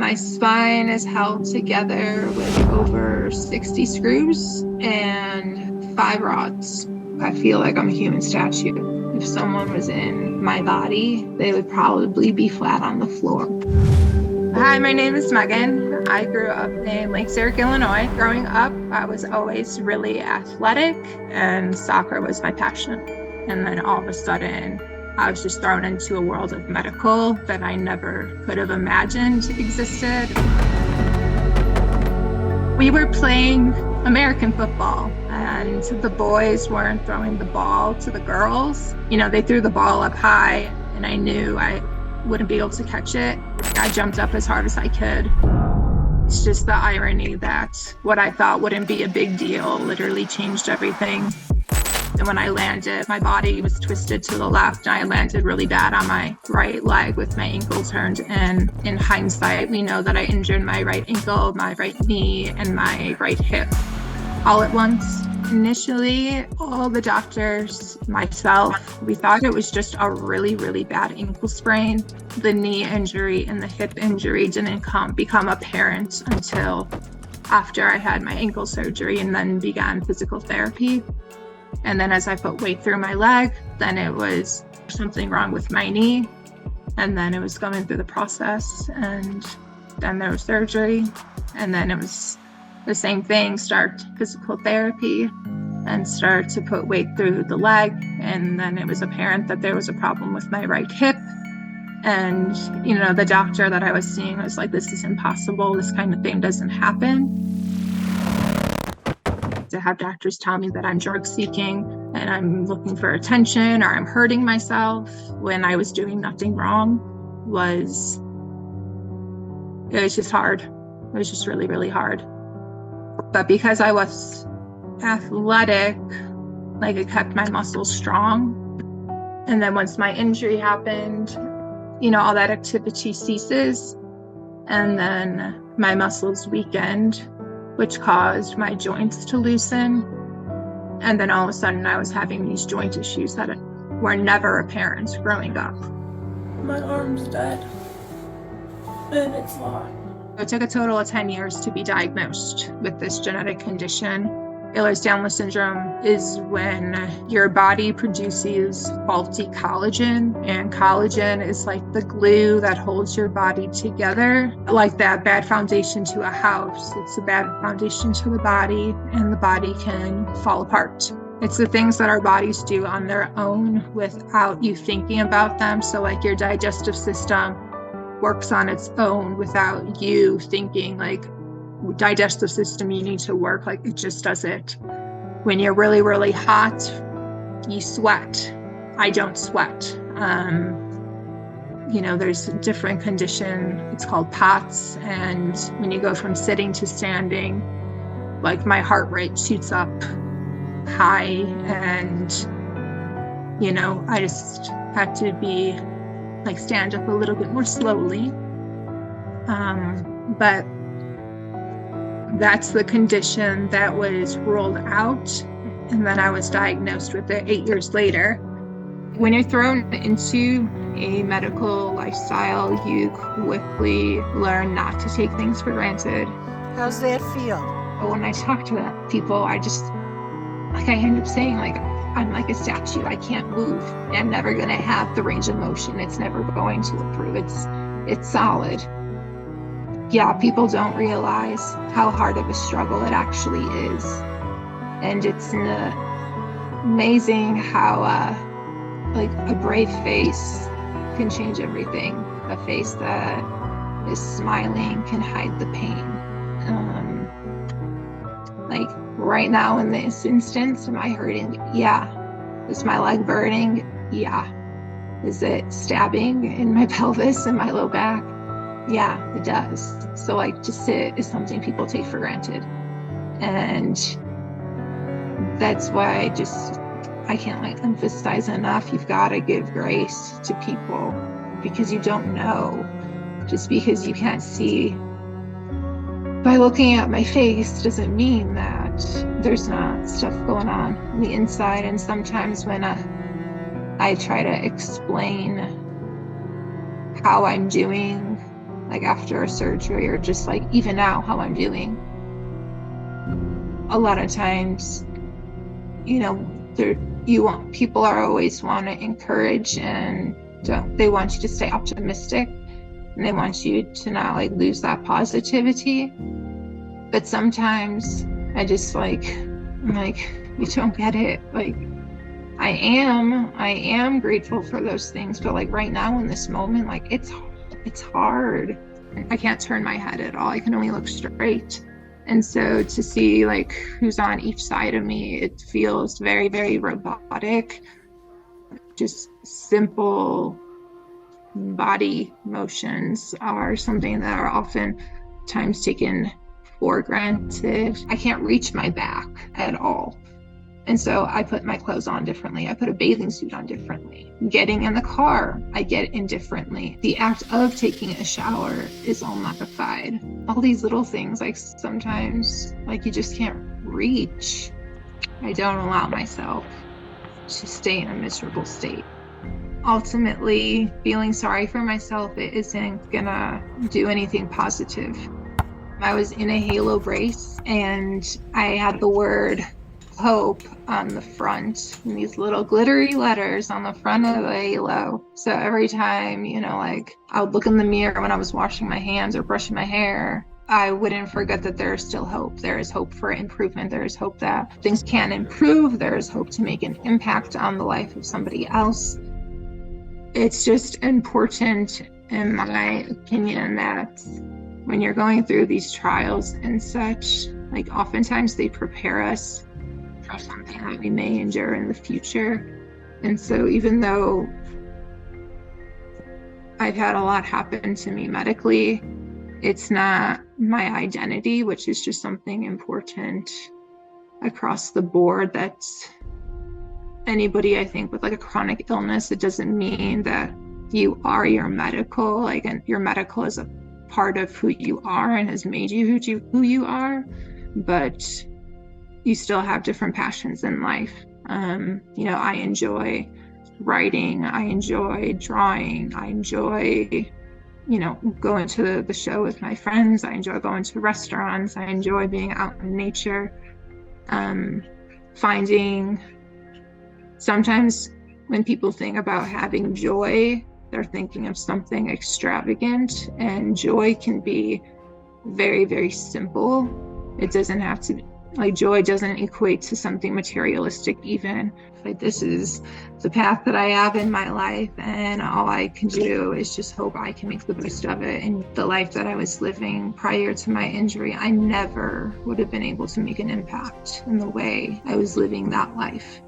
My spine is held together with over 60 screws and 5 rods. I feel like I'm a human statue. If someone was in my body, they would probably be flat on the floor. Hi, my name is Megan. I grew up in Lake Zurich, Illinois. Growing up, I was always really athletic and soccer was my passion. And then all of a sudden, I was just thrown into a world of medical that I never could have imagined existed. We were playing American football and the boys weren't throwing the ball to the girls. You know, they threw the ball up high and I knew I wouldn't be able to catch it. I jumped up as hard as I could. It's just the irony that what I thought wouldn't be a big deal literally changed everything. And when I landed, my body was twisted to the left and I landed really bad on my right leg with my ankle turned. And in hindsight, we know that I injured my right ankle, my right knee, and my right hip all at once. Initially, all the doctors, myself, we thought it was just a really, really bad ankle sprain. The knee injury and the hip injury didn't become apparent until after I had my ankle surgery and then began physical therapy. And then as I put weight through my leg, then it was something wrong with my knee. And then it was going through the process and then there was surgery. And then it was the same thing, start physical therapy and start to put weight through the leg. And then it was apparent that there was a problem with my right hip. And, you know, the doctor that I was seeing was like, this is impossible. This kind of thing doesn't happen. To have doctors tell me that I'm drug seeking and I'm looking for attention or I'm hurting myself when I was doing nothing wrong it was just hard. It was just really, really hard. But because I was athletic, like it kept my muscles strong. And then once my injury happened, you know, all that activity ceases. And then my muscles weakened, which caused my joints to loosen. And then all of a sudden I was having these joint issues that were never apparent growing up. My arm's dead and it's locked. It took a total of 10 years to be diagnosed with this genetic condition. Ehlers-Danlos syndrome is when your body produces faulty collagen, and collagen is like the glue that holds your body together. Like that bad foundation to a house, it's a bad foundation to the body, and the body can fall apart. It's the things that our bodies do on their own without you thinking about them. So like your digestive system works on its own without you thinking like, digestive system, you need to work, like it just does it. When you're really, really hot, you sweat. I don't sweat. You know, there's a different condition. It's called POTS. And when you go from sitting to standing, like my heart rate shoots up high and, you know, I just had to be like stand up a little bit more slowly. But that's the condition that was ruled out. And then I was diagnosed with it 8 years later. When you're thrown into a medical lifestyle, you quickly learn not to take things for granted. How's that feel? But when I talk to people, I end up saying like, I'm like a statue. I can't move. I'm never going to have the range of motion. It's never going to improve. It's solid. Yeah, people don't realize how hard of a struggle it actually is. And it's amazing how like a brave face can change everything. A face that is smiling can hide the pain. Like right now in this instance, am I hurting? Yeah. Is my leg burning? Yeah. Is it stabbing in my pelvis and my low back? Yeah, it does. So like to sit is something people take for granted. And that's why I can't like emphasize enough. You've got to give grace to people because you don't know. Just because you can't see by looking at my face doesn't mean that there's not stuff going on the inside. And sometimes when I try to explain how I'm doing like after a surgery, or just like even now how I'm doing. A lot of times, people are always want to encourage, and they want you to stay optimistic, and they want you to not like lose that positivity. But sometimes I just I'm like, you don't get it. Like, I am grateful for those things, but like right now in this moment, like it's hard. I can't turn my head at all. I can only look straight. And so to see like who's on each side of me, it feels very, very robotic. Just simple body motions are something that are oftentimes taken for granted. I can't reach my back at all. And so I put my clothes on differently. I put a bathing suit on differently. Getting in the car, I get in differently. The act of taking a shower is all modified. All these little things, like sometimes, like you just can't reach. I don't allow myself to stay in a miserable state. Ultimately, feeling sorry for myself, it isn't gonna do anything positive. I was in a halo brace and I had the word hope on the front, and these little glittery letters on the front of the halo. So every time, like I would look in the mirror when I was washing my hands or brushing my hair, I wouldn't forget that there is still hope. There is hope for improvement. There is hope that things can improve. There is hope to make an impact on the life of somebody else. It's just important, in my opinion, that when you're going through these trials and such, like oftentimes they prepare us for something that we may endure in the future. And so even though I've had a lot happen to me medically, it's not my identity, which is just something important across the board. That's anybody, I think, with like a chronic illness, it doesn't mean that you are your medical, and your medical is a part of who you are and has made you who you are, but you still have different passions in life. I enjoy writing, I enjoy drawing, I enjoy, going to the show with my friends, I enjoy going to restaurants, I enjoy being out in nature. Finding sometimes when people think about having joy, they're thinking of something extravagant, and joy can be very, very simple. It doesn't have to be, joy doesn't equate to something materialistic even. This is the path that I have in my life, and all I can do is just hope I can make the best of it. And the life that I was living prior to my injury, I never would have been able to make an impact in the way I was living that life.